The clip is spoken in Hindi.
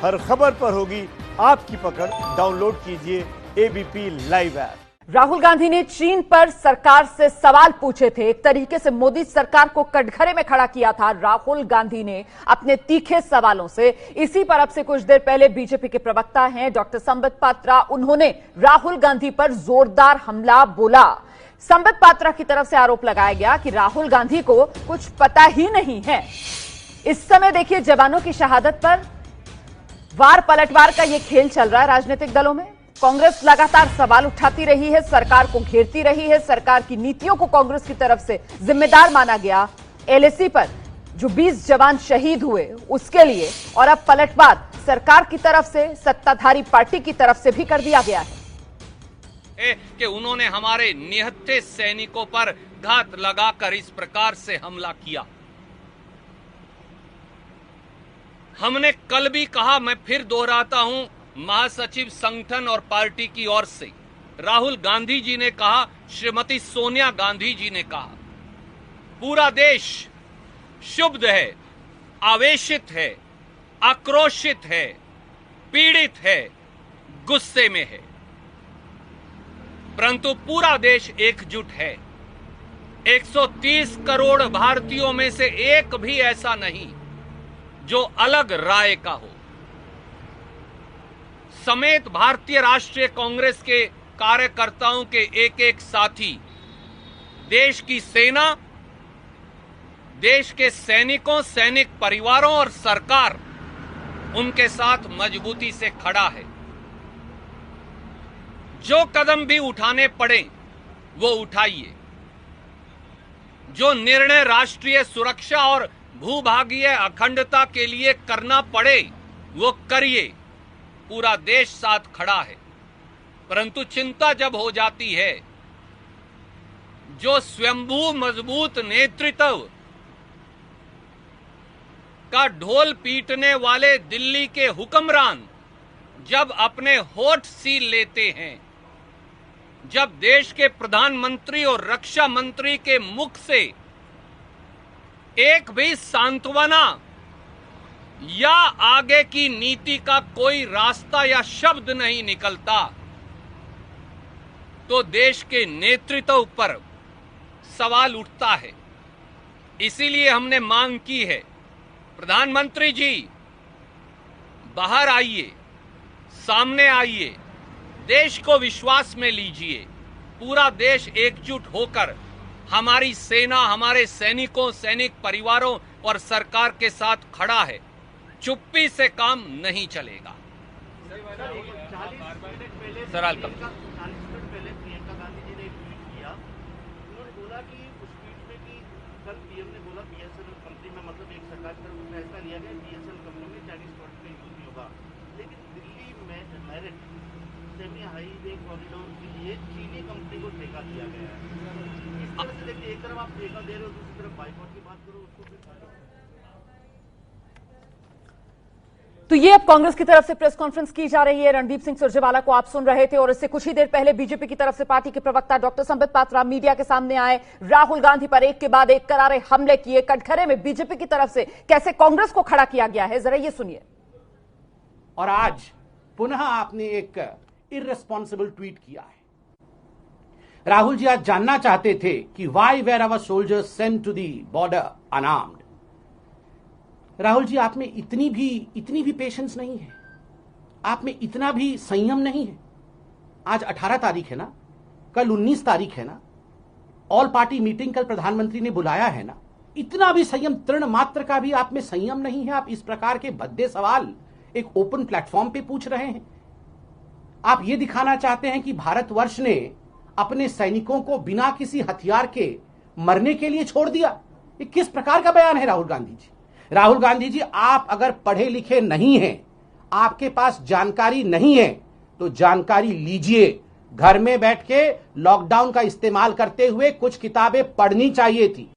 हर खबर पर होगी आपकी पकड़। डाउनलोड कीजिए ABP live app. Rahul Gandhi ने चीन पर सरकार से सवाल पूछे थे। एक तरीके से मोदी सरकार को कटघरे में खड़ा किया था राहुल गांधी ने अपने तीखे सवालों से। इसी पर अब से कुछ देर पहले बीजेपी के प्रवक्ता हैं डॉक्टर संबित पात्रा, उन्होंने राहुल गांधी पर जोरदार हमला बोला। संबित पात्रा की तरफ से आरोप लगाया गया कि राहुल गांधी को कुछ पता ही नहीं है। इस समय देखिए जवानों की शहादत पर वार पलटवार का यह खेल चल रहा है राजनीतिक दलों में। कांग्रेस लगातार सवाल उठाती रही है, सरकार को घेरती रही है, सरकार की नीतियों को कांग्रेस की तरफ से जिम्मेदार माना गया। एलएसी पर जो 20 जवान शहीद हुए उसके लिए, और अब पलटवार सरकार की तरफ से, सत्ताधारी पार्टी की तरफ से भी कर दिया गया है कि उन्होंने हमारे निहत्थे सैनिकों पर घात लगाकर इस प्रकार से हमला किया। हमने कल भी कहा, मैं फिर दोहराता हूं, महासचिव संगठन और पार्टी की ओर से राहुल गांधी जी ने कहा, श्रीमती सोनिया गांधी जी ने कहा, पूरा देश क्षुब्ध है, आवेशित है, आक्रोशित है, पीड़ित है, गुस्से में है, परंतु पूरा देश एकजुट है। 130 करोड़ भारतीयों में से एक भी ऐसा नहीं जो अलग राय का हो। समेत भारतीय राष्ट्रीय कांग्रेस के कार्यकर्ताओं के एक एक साथी, देश की सेना, देश के सैनिकों, सैनिक परिवारों और सरकार उनके साथ मजबूती से खड़ा है। जो कदम भी उठाने पड़े वो उठाइए, जो निर्णय राष्ट्रीय सुरक्षा और भूभागीय अखंडता के लिए करना पड़े वो करिए, पूरा देश साथ खड़ा है। परंतु चिंता जब हो जाती है, जो स्वयंभू मजबूत नेतृत्व का ढोल पीटने वाले दिल्ली के हुक्मरान जब अपने होठ सील लेते हैं, जब देश के प्रधानमंत्री और रक्षा मंत्री के मुख से एक भी सांत्वना या आगे की नीति का कोई रास्ता या शब्द नहीं निकलता, तो देश के नेतृत्व पर सवाल उठता है। इसीलिए हमने मांग की है, प्रधानमंत्री जी बाहर आइए, सामने आइए, देश को विश्वास में लीजिए। पूरा देश एकजुट होकर हमारी सेना, हमारे सैनिकों, सैनिक परिवारों और सरकार के साथ खड़ा है। चुप्पी से काम नहीं चलेगा। सवाल कब 40 मिनट पहले प्रियंका गांधी जी ने एक ट्वीट किया। उन्होंने बोला कि उस ट्वीट में कि कल पीएम ने बोला बीएसएनएल कंपनी में, मतलब एक सरकार की तरफ फैसला लिया गया बीएसएनएल कंपनी में चाइनीज प्रोडक्ट का यूज नहीं होगा, लेकिन दिल्ली में मेरिट सेमी हाईवे कॉरिडोर के लिए चीनी कंपनी को ठेका दिया गया है। इस तरह से देखिए, एक तरफ आप ठेका दे रहे हो, दूसरी तरफ बाइकआउट की बात करो, उसको फिर तो ये अब कांग्रेस की तरफ से प्रेस कॉन्फ्रेंस की जा रही है। रणदीप सिंह सुरजेवाला को आप सुन रहे थे, और इससे कुछ ही देर पहले बीजेपी की तरफ से पार्टी के प्रवक्ता डॉक्टर संबित पात्रा मीडिया के सामने आए। राहुल गांधी पर एक के बाद एक करारे हमले किए। कटघरे में बीजेपी की तरफ से कैसे कांग्रेस को खड़ा किया गया है, जरा ये सुनिए। और आज पुनः आपने एक इर्रेस्पॉन्सिबल ट्वीट किया है। राहुल जी आज जानना चाहते थे कि why were our soldiers sent to the border unarmed. Rahul ji, आप में इतनी भी पेशेंस नहीं है, आप में इतना भी संयम नहीं है। आज 18 तारीख है ना, कल 19 तारीख है ना, ऑल पार्टी मीटिंग कल प्रधानमंत्री ने बुलाया है ना, इतना भी संयम, तृण मात्र का भी आप में संयम नहीं है। आप इस प्रकार के भद्दे सवाल एक ओपन प्लेटफॉर्म पे पूछ रहे हैं। आप ये दिखाना चाहते हैं कि भारतवर्ष ने अपने सैनिकों को बिना किसी हथियार के मरने के लिए छोड़ दिया। ये किस प्रकार का बयान है राहुल गांधी जी? राहुल गांधी जी, आप अगर पढ़े लिखे नहीं हैं, आपके पास जानकारी नहीं है, तो जानकारी लीजिए। घर में बैठ के लॉकडाउन का इस्तेमाल करते हुए कुछ किताबें पढ़नी चाहिए थी।